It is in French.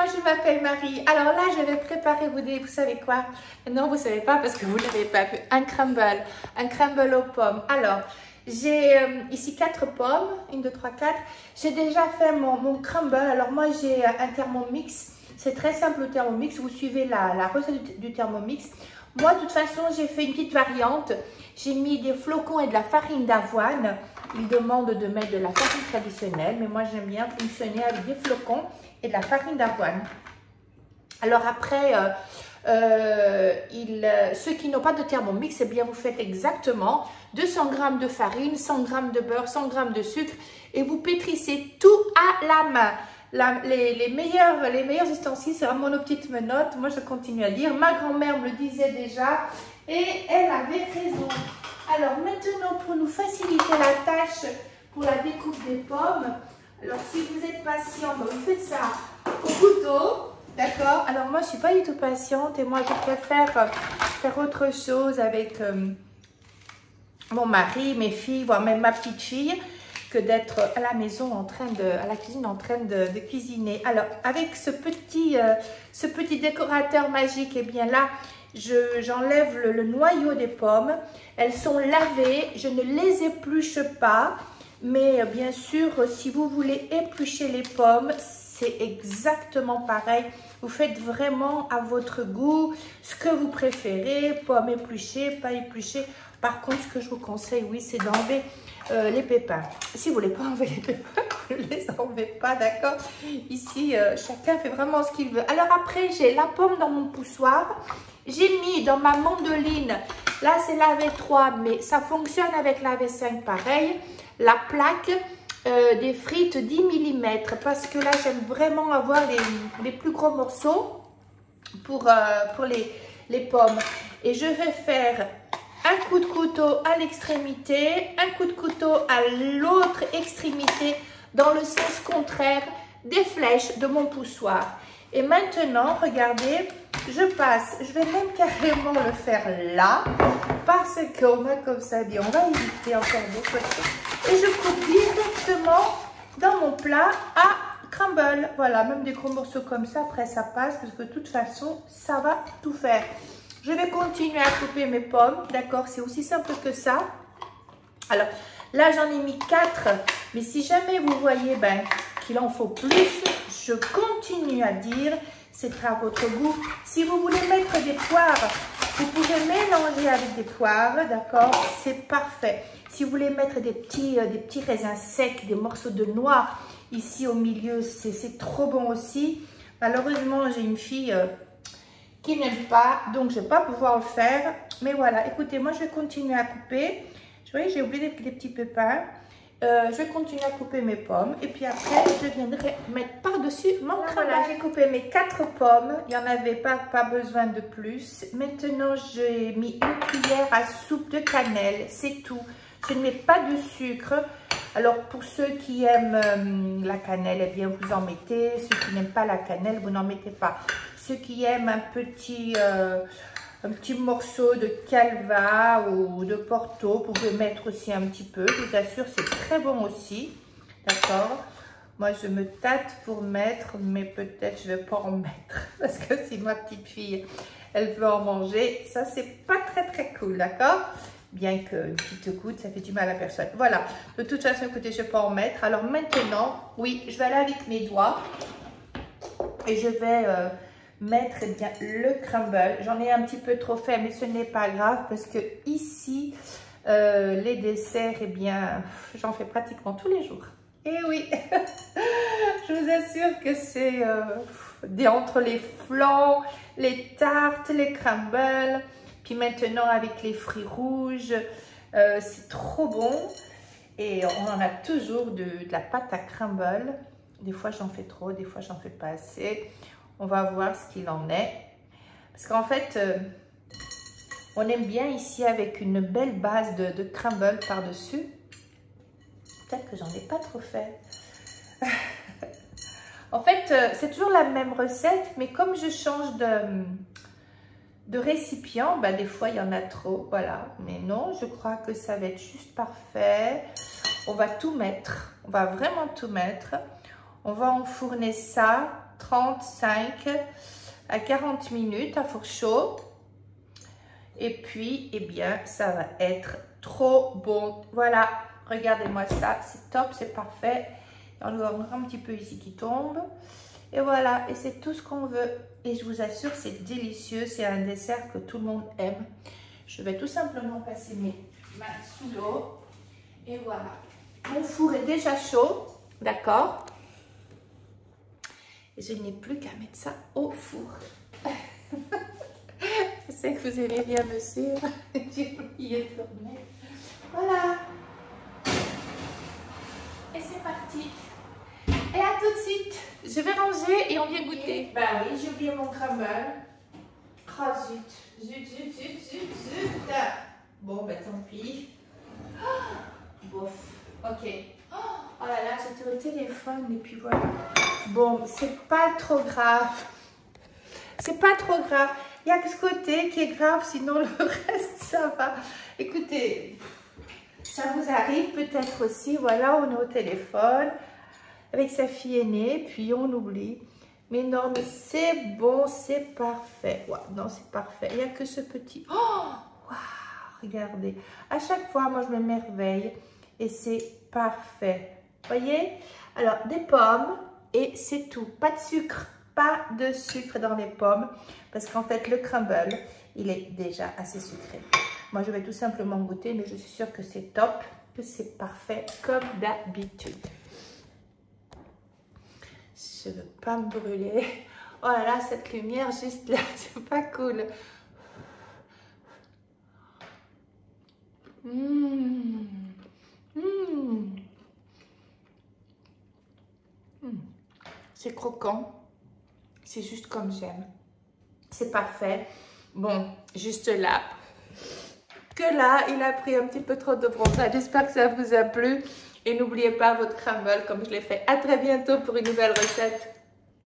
je m'appelle Marie. Alors là, je vais préparer, vous savez quoi? Non, vous ne savez pas parce que vous n'avez pas vu. Un crumble aux pommes. Alors, j'ai ici 4 pommes, 1, 2, 3, 4. J'ai déjà fait mon crumble. Alors moi, j'ai un Thermomix. C'est très simple le Thermomix. Vous suivez la recette du Thermomix. Moi, de toute façon, j'ai fait une petite variante. J'ai mis des flocons et de la farine d'avoine. Ils demandent de mettre de la farine traditionnelle, mais moi, j'aime bien fonctionner avec des flocons et de la farine d'avoine. Alors après, ceux qui n'ont pas de Thermomix, eh bien, vous faites exactement 200 g de farine, 100 g de beurre, 100 g de sucre et vous pétrissez tout à la main. Les meilleurs ustensiles, c'est vraiment nos petites menottes. Moi, je continue à lire. Ma grand-mère me le disait déjà et elle avait raison. Alors maintenant, pour nous faciliter la tâche pour la découpe des pommes, alors si vous êtes patient, vous faites ça au couteau, d'accord? Alors moi, je ne suis pas du tout patiente et moi, je préfère faire autre chose avec mon mari, mes filles, voire même ma petite fille, que d'être à la maison à la cuisine en train de cuisiner. Alors avec ce petit décorateur magique, eh bien là, j'enlève le noyau des pommes. Elles sont lavées, je ne les épluche pas, mais bien sûr, si vous voulez éplucher les pommes, c'est exactement pareil. Vous faites vraiment à votre goût, ce que vous préférez, pommes épluchées, pas épluchées. Par contre, ce que je vous conseille, oui, c'est d'enlever les pépins. Si vous ne voulez pas enlever les pépins, vous ne les enlevez pas, d'accord? Ici, chacun fait vraiment ce qu'il veut. Alors après, j'ai la pomme dans mon poussoir. J'ai mis dans ma mandoline, là c'est la V3, mais ça fonctionne avec la V5 pareil, la plaque des frites 10 mm, parce que là j'aime vraiment avoir les plus gros morceaux pour les pommes. Et je vais faire un coup de couteau à l'extrémité, un coup de couteau à l'autre extrémité, dans le sens contraire des flèches de mon poussoir. Et maintenant, regardez, je vais même carrément le faire là, parce qu'on m'a comme ça dit, on va éviter encore des choses. Et je coupe directement dans mon plat à crumble. Voilà, même des gros morceaux comme ça, après ça passe, parce que de toute façon, ça va tout faire. Je vais continuer à couper mes pommes, d'accord? C'est aussi simple que ça. Alors, là, j'en ai mis 4, mais si jamais vous voyez qu'il en faut plus, je continue à dire, c'est à votre goût. Si vous voulez mettre des poires, vous pouvez mélanger avec des poires, d'accord? C'est parfait. Si vous voulez mettre des petits raisins secs, des morceaux de noix ici au milieu, c'est trop bon aussi. Malheureusement, j'ai une fille qui n'aime pas, donc je ne vais pas pouvoir le faire. Mais voilà, écoutez, moi je vais continuer à couper. Vous voyez, j'ai oublié les petits pépins. Je vais continuer à couper mes pommes et puis après je viendrai mettre par-dessus mon crumble. Voilà, j'ai coupé mes 4 pommes, il n'y en avait pas besoin de plus. Maintenant j'ai mis une cuillère à soupe de cannelle, c'est tout. Je ne mets pas de sucre. Alors pour ceux qui aiment la cannelle, eh bien vous en mettez. Ceux qui n'aiment pas la cannelle, vous n'en mettez pas. Ceux qui aiment un petit morceau de calva ou de porto, vous pouvez mettre aussi un petit peu. Je vous assure, c'est très bon aussi. D'accord? Moi, je me tâte pour mettre, mais peut-être je ne vais pas en mettre. Parce que si ma petite fille, elle veut en manger, ça, c'est pas très cool. D'accord? Bien qu'une petite goutte, ça fait du mal à personne. Voilà. De toute façon, écoutez, je ne vais pas en mettre. Alors maintenant, oui, je vais aller avec mes doigts. Et je vais mettre bien le crumble. J'en ai un petit peu trop fait, mais ce n'est pas grave parce que ici, les desserts, eh bien, j'en fais pratiquement tous les jours. Et oui, je vous assure que c'est entre les flans, les tartes, les crumbles, puis maintenant avec les fruits rouges, c'est trop bon. Et on en a toujours de la pâte à crumble. Des fois, j'en fais trop, des fois, j'en fais pas assez. On va voir ce qu'il en est. Parce qu'en fait, on aime bien ici avec une belle base de crumble par-dessus. Peut-être que j'en ai pas trop fait. En fait, c'est toujours la même recette, mais comme je change de récipient, des fois, il y en a trop. Voilà. Mais non, je crois que ça va être juste parfait. On va tout mettre. On va vraiment tout mettre. On va enfourner ça 35 à 40 minutes à four chaud. Et puis, eh bien, ça va être trop bon. Voilà, regardez-moi ça, c'est top, c'est parfait. On a un petit peu ici qui tombe. Et voilà, et c'est tout ce qu'on veut. Et je vous assure, c'est délicieux. C'est un dessert que tout le monde aime. Je vais tout simplement passer mes mains sous l'eau. Et voilà. Mon four est déjà chaud. D'accord? Et je n'ai plus qu'à mettre ça au four. Je sais que vous aimez bien me suivre. J'ai oublié de remettre. Voilà. Et c'est parti. Et à tout de suite. Je vais ranger et on vient goûter. Ben oui, j'ai oublié mon crumble. Oh zut. Zut. Bon, ben tant pis. Bof. Ok. Oh là là, j'étais au téléphone et puis voilà. Bon, c'est pas trop grave. C'est pas trop grave. Il y a que ce côté qui est grave, sinon le reste, ça va. Écoutez, ça vous arrive peut-être aussi. Voilà, on est au téléphone avec sa fille aînée, puis on oublie. Mais non, mais c'est bon, c'est parfait. Ouais, non, c'est parfait. Il n'y a que ce petit... Oh, wow, regardez. À chaque fois, moi, je m'émerveille. Et c'est parfait. Voyez? Alors, des pommes et c'est tout. Pas de sucre. Pas de sucre dans les pommes. Parce qu'en fait, le crumble, il est déjà assez sucré. Moi, je vais tout simplement goûter, mais je suis sûre que c'est top. Que c'est parfait comme d'habitude. Je ne veux pas me brûler. Oh là là, cette lumière juste là, c'est pas cool. C'est croquant. C'est juste comme j'aime. C'est parfait. Bon, juste là. Que là, il a pris un petit peu trop de bronzage. J'espère que ça vous a plu. Et n'oubliez pas votre crumble comme je l'ai fait. À très bientôt pour une nouvelle recette.